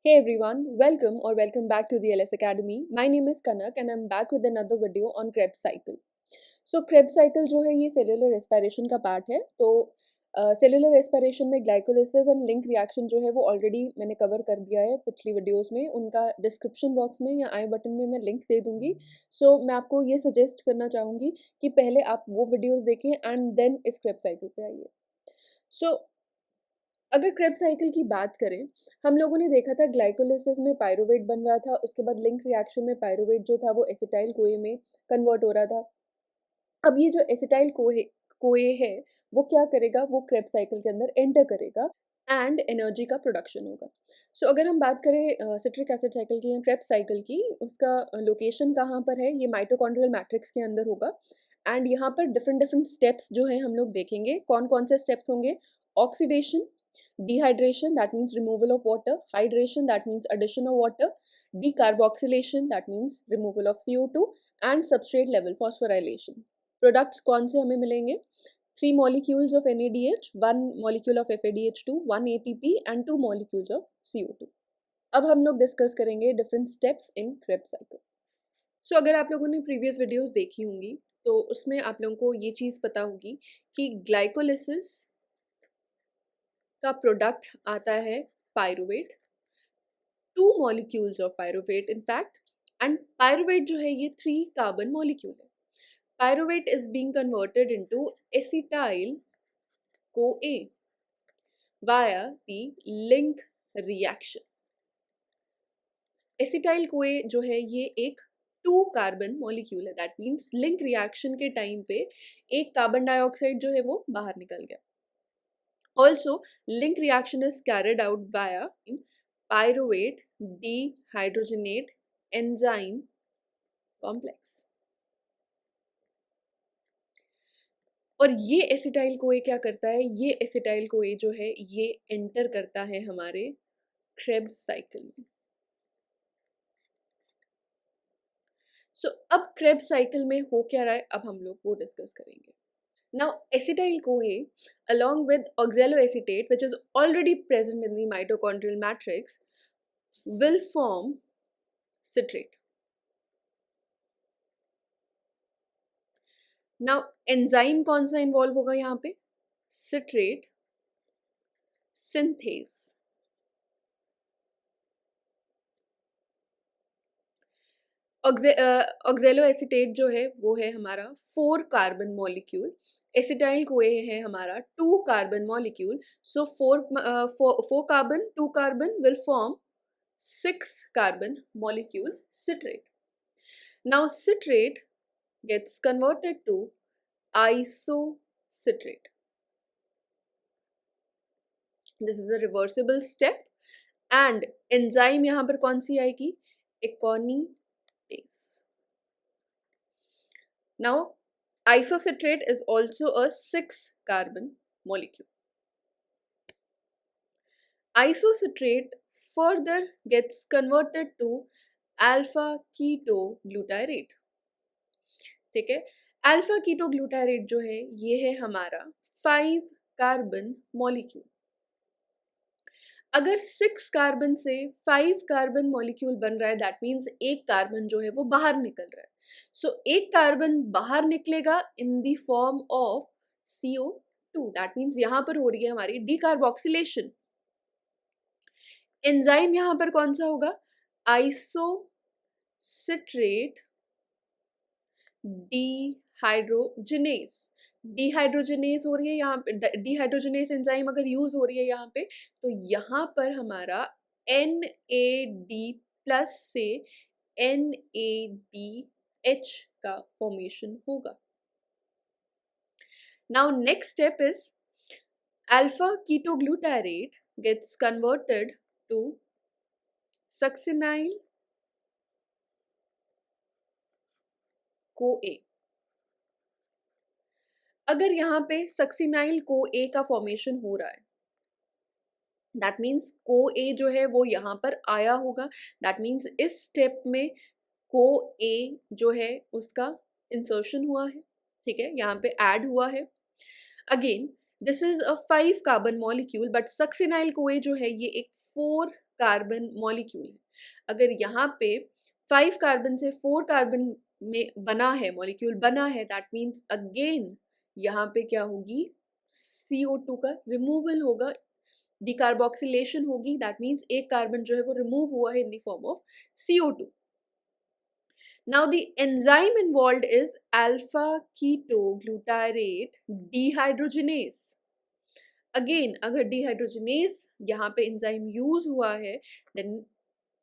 Hey everyone, welcome back to the LS Academy. My name is Kanak and I'm back with another video on Krebs cycle. So Krebs cycle जो है ये cellular respiration का part है. तो cellular respiration में glycolysis and link reaction जो है वो ऑलरेडी मैंने कवर कर दिया है पिछली वीडियोस में. उनका डिस्क्रिप्शन बॉक्स में या आई बटन में मैं लिंक दे दूंगी. सो मैं आपको ये सजेस्ट करना चाहूँगी कि पहले आप वो वीडियोस देखें एंड देन इस क्रेब्स साइकिल पे आइए. सो अगर क्रेब्स साइकिल की बात करें, हम लोगों ने देखा था ग्लाइकोलिसिस में पायरुवेट बन रहा था. उसके बाद लिंक रिएक्शन में पायरुवेट जो था वो एसिटाइल कोए में कन्वर्ट हो रहा था. अब ये जो एसिटाइल कोए है वो क्या करेगा, वो क्रेब्स साइकिल के अंदर एंटर करेगा एंड एनर्जी का प्रोडक्शन होगा. सो अगर हम बात करें सिट्रिक एसिड साइकिल की या क्रेब्स साइकिल की, उसका लोकेशन कहाँ पर है, ये माइटोकॉन्ड्रियल मैट्रिक्स के अंदर होगा. एंड यहाँ पर डिफरेंट डिफरेंट स्टेप्स जो है हम लोग देखेंगे. कौन कौन से स्टेप्स होंगे? Oxidation, dehydration, that means removal of water; hydration, that means addition of water; decarboxylation, that means removal of CO2; and substrate level phosphorylation. Products कौन से हमें मिलेंगे? 3 molecules of NADH, 1 molecule of FADH2, 1 ATP and 2 molecules of CO2. अब हम लोग discuss करेंगे different steps in Krebs cycle. So अगर आप लोगों ने प्रीवियस वीडियोस देखी होंगी तो उसमें आप लोगों को ये चीज़ पता होगी कि ग्लाइकोलिसिस का प्रोडक्ट आता है pyruvate, 2 molecules of pyruvate in fact. And pyruvate जो है ये 3 कार्बन मॉलिक्यूल है. Pyruvate is being converted into acetyl CoA via the link reaction. Acetyl CoA जो है ये एक 2 कार्बन मॉलिक्यूल है. दैट मीन्स लिंक रिएक्शन के टाइम पे एक कार्बन डाइऑक्साइड जो है वो बाहर निकल गया. Also, link reaction is carried out via pyruvate dehydrogenate enzyme complex. और ये एसिटाइल कोए क्या करता है? ये एसिटाइल कोए जो है ये एंटर करता है हमारे क्रेब्स साइकिल में. सो अब क्रेब्स साइकिल में हो क्या रहा है, अब हम लोग वो डिस्कस करेंगे. Now, acetyl CoA along with oxaloacetate, which is already present in the mitochondrial matrix, will form citrate. Now, enzyme कौन सा इन्वॉल्व होगा यहाँ पे? Citrate synthase. ऑक्जेलोएसिटेट जो है वो है हमारा 4 कार्बन मॉलिक्यूल. एसिटाइल कोए है हमारा 2 carbon molecule. So 4 carbon 2 carbon will form 6 carbon molecule citrate. Now citrate gets converted to isocitrate. This is a reversible step. And enzyme यहाँ पर कौन सी आएगी? Aconitase. Now isocitrate is also a 6 carbon molecule. Isocitrate further gets converted to alpha ketoglutarate. ठीक है. Alpha ketoglutarate जो है ये है हमारा 5 कार्बन मॉलिक्यूल. अगर 6 कार्बन से 5 कार्बन मॉलिक्यूल बन रहा है, दैट मीन्स एक कार्बन जो है वो बाहर निकल रहा है. सो एक कार्बन बाहर निकलेगा in the form of CO2. That means यहाँ पर हो रही है हमारी डीकार्बोक्सिलेशन. एंजाइम यहाँ पर कौन सा होगा? Isocitrate dehydrogenase. डिहाइड्रोजिनेस हो रही है यहाँ पे. डिहाइड्रोजिनेस एंजाइम अगर यूज हो रही है यहाँ पे, तो यहाँ पर हमारा NAD+ से NADH का फॉर्मेशन होगा. Now next step is alpha ketoglutarate gets converted to succinyl CoA. अगर यहाँ पे सक्सिनाइल CoA का फॉर्मेशन हो रहा है, दैट मीन्स CoA जो है वो यहाँ पर आया होगा. दैट मीन्स इस स्टेप में CoA जो है उसका इंसर्शन हुआ है. ठीक है, यहाँ पे ऐड हुआ है. Again this is a 5 carbon molecule, but succinyl CoA जो है ये एक 4 कार्बन मॉलिक्यूल है। अगर यहाँ पे 5 कार्बन से 4 कार्बन में बना है, मॉलिक्यूल बना है, दैट मीन्स अगेन यहाँ पे क्या होगी, CO2 का रिमूवल होगा, डिकार्बोक्सिलेशन होगी, दैट मीन्स एक कार्बन जो है वो रिमूव हुआ है in the form of CO2. Now the enzyme involved is alpha ketoglutarate dehydrogenase. Again, अगर dehydrogenase यहाँ पे enzyme use हुआ है, then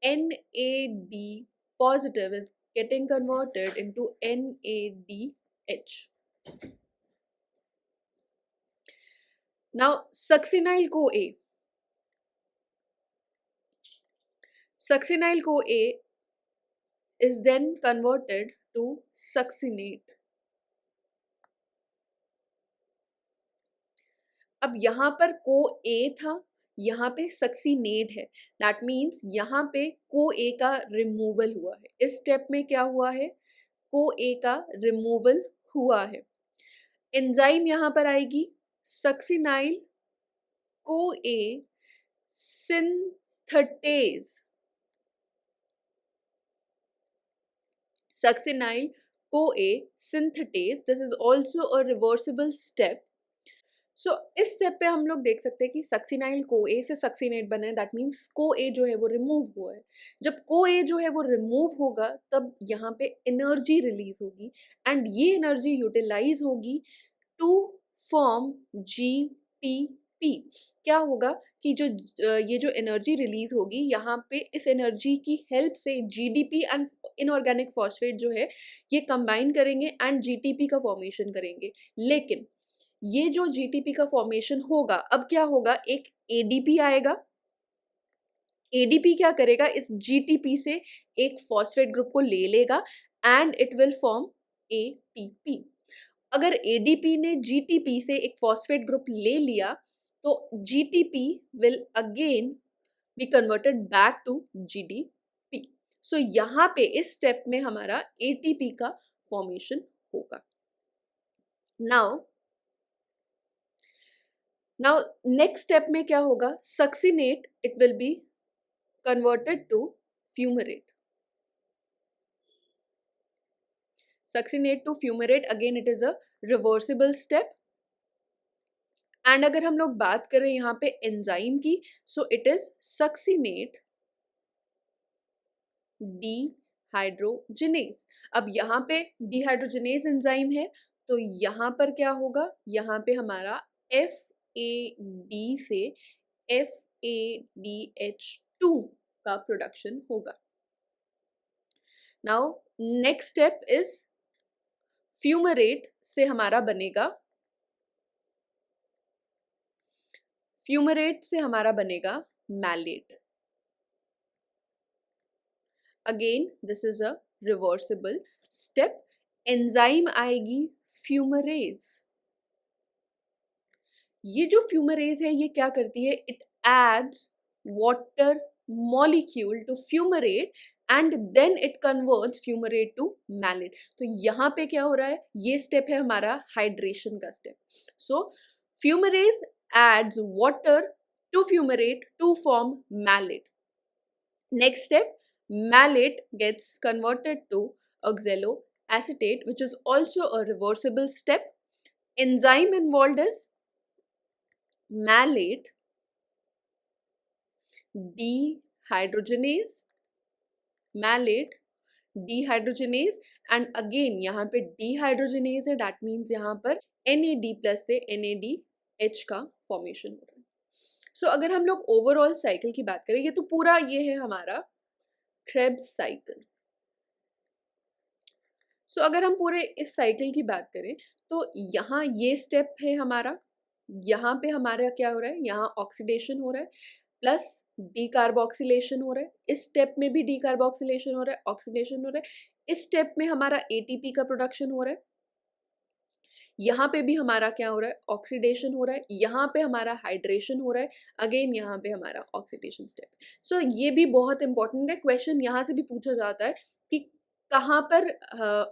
NAD positive is getting converted into NADH. Now succinyl CoA. Succinyl CoA is then converted to succinate. अब यहाँ पर को ए था, यहाँ पे सक्सीनेट है, दैट मीन्स यहाँ पे को ए का रिमूवल हुआ है। इस स्टेप में क्या हुआ है, को ए का रिमूवल हुआ है। एंजाइम यहाँ पर आएगी succinyl co A synthetase, succinyl co A synthetase, this is also a reversible step. So इस स्टेप पे हम लोग देख सकते हैं कि सक्सिनाइल को ए से सक्सिनेट बना है, दैट मीन्स को ए जो है वो रिमूव हुआ है। जब को ए जो है वो रिमूव होगा तब यहाँ पे एनर्जी रिलीज होगी एंड ये एनर्जी यूटिलाइज होगी टू फॉर्म GTP। क्या होगा कि जो ये जो एनर्जी रिलीज होगी यहाँ पे इस एनर्जी की हेल्प से GDP एंड इनऑर्गेनिक फॉस्फेट जो है ये कंबाइन करेंगे एंड GTP का फॉर्मेशन करेंगे। लेकिन ये जो GTP का फॉर्मेशन होगा, अब क्या होगा, एक ADP आएगा। ADP क्या करेगा, इस GTP से एक फॉस्फेट ग्रुप को ले लेगा and it will form ATP। अगर ADP ने GTP से एक फॉस्फेट ग्रुप ले लिया तो GTP will again be converted back to GDP। So यहाँ पे इस स्टेप में हमारा ATP का फॉर्मेशन होगा। नाउ नेक्स्ट स्टेप में क्या होगा, succinate it will be converted to fumarate. Succinate to fumarate, again it is a reversible step. And अगर हम लोग बात करें यहाँ पे एंजाइम की, so it is succinate dehydrogenase. अब यहाँ पे डिहाइड्रोजिनेज एंजाइम है तो यहाँ पर क्या होगा, यहाँ पे हमारा FAD से FADH2 का प्रोडक्शन होगा। Now next step is fumarate से हमारा बनेगा, फ्यूमरेट से हमारा बनेगा malate. Again this is a reversible step. Enzyme आएगी फ्यूमरेज। ये जो फ्यूमरेज है ये क्या करती है, it adds water molecule to fumarate and then it converts fumarate to malate. तो यहाँ पे क्या हो रहा है, ये स्टेप है हमारा हाइड्रेशन का step. So fumarase adds water to fumarate to form malate. Next step, malate gets converted to oxaloacetate, which is also a reversible step. Enzyme involved is malate dehydrogenase, malate dehydrogenase, and again यहाँ पे dehydrogenase है, that means यहाँ पर NAD plus से NADH का formation हो रहा है। सो अगर हम लोग ओवरऑल साइकिल की बात करें, ये तो पूरा ये है हमारा क्रेब्स साइकिल। सो अगर हम पूरे इस साइकिल की बात करें तो यहाँ ये स्टेप है हमारा, यहाँ पे हमारा क्या हो रहा है, यहाँ ऑक्सीडेशन हो रहा है प्लस डीकार्बोक्सिलेशन हो रहा है, इस स्टेप में भी डीकार्बोक्सिलेशन हो रहा है, ऑक्सीडेशन हो रहा है, इस स्टेप में हमारा ATP का प्रोडक्शन हो रहा है, यहाँ पे भी हमारा क्या हो रहा है, ऑक्सीडेशन हो रहा है, यहाँ पे हमारा हाइड्रेशन हो रहा है, अगेन यहाँ पे हमारा ऑक्सीडेशन स्टेप। सो ये भी बहुत इंपॉर्टेंट है, क्वेश्चन यहाँ से भी पूछा जाता है कि कहाँ पर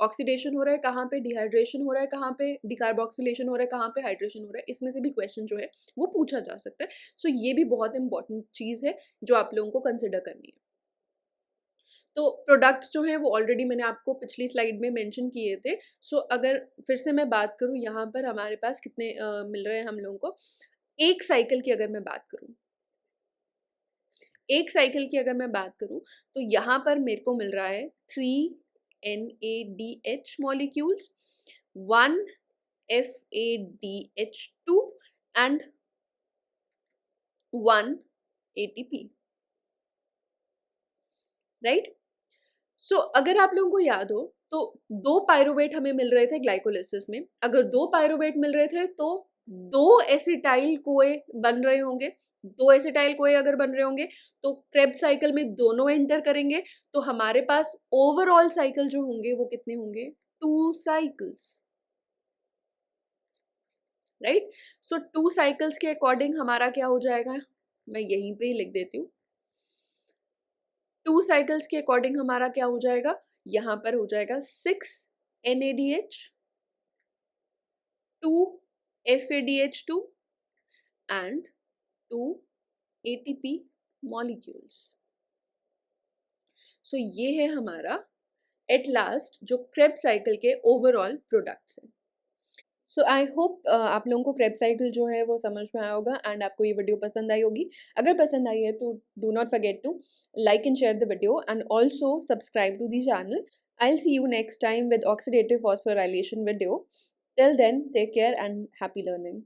ऑक्सीडेशन हो रहा है, कहाँ पे डिहाइड्रेशन हो रहा है, कहाँ पे डिकार्बोक्सिलेशन हो रहा है, कहाँ पे हाइड्रेशन हो रहा है, इसमें से भी क्वेश्चन जो है वो पूछा जा सकता है। सो ये भी बहुत इंपॉर्टेंट चीज़ है जो आप लोगों को कंसिडर करनी है। तो प्रोडक्ट्स जो हैं वो ऑलरेडी मैंने आपको पिछली स्लाइड में मेंशन किए थे। सो अगर फिर से मैं बात करूँ यहाँ पर हमारे पास कितने मिल रहे हैं हम लोगों को, एक साइकिल की अगर मैं बात करूँ, एक साइकिल की अगर मैं बात करूँ तो यहाँ पर मेरे को मिल रहा है 3 NADH molecules, 1 FADH2 and 1 ATP, right? So अगर आप लोगों को याद हो तो 2 पाइरूवेट हमें मिल रहे थे ग्लाइकोलिसिस में। अगर 2 पाइरूवेट मिल रहे थे तो 2 एसिटाइल कोए बन रहे होंगे। 2 एसिटाइल कोए अगर बन रहे होंगे तो क्रेब्स साइकिल में दोनों एंटर करेंगे, तो हमारे पास ओवरऑल साइकिल जो होंगे वो कितने होंगे? 2 साइकिल्स, राइट? सो 2 साइकिल्स के अकॉर्डिंग हमारा क्या हो जाएगा? मैं यहीं पे ही लिख देती हूँ। 2 साइकिल्स के अकॉर्डिंग हमारा क्या हो जाएगा? यहाँ पर हो जाएगा 6 NADH, 2 FADH2 and 2 ATP molecules. So ये है हमारा एट लास्ट जो क्रेब्स साइकिल के ओवरऑल प्रोडक्ट्स हैं। सो आई होप आप लोगों को क्रेब्स साइकिल जो है वो समझ में आया होगा एंड आपको ये वीडियो पसंद आई होगी। अगर पसंद आई है तो do not forget to like and share the video and also subscribe to the channel. I'll see you next time with oxidative phosphorylation video. Till then, take care and happy learning.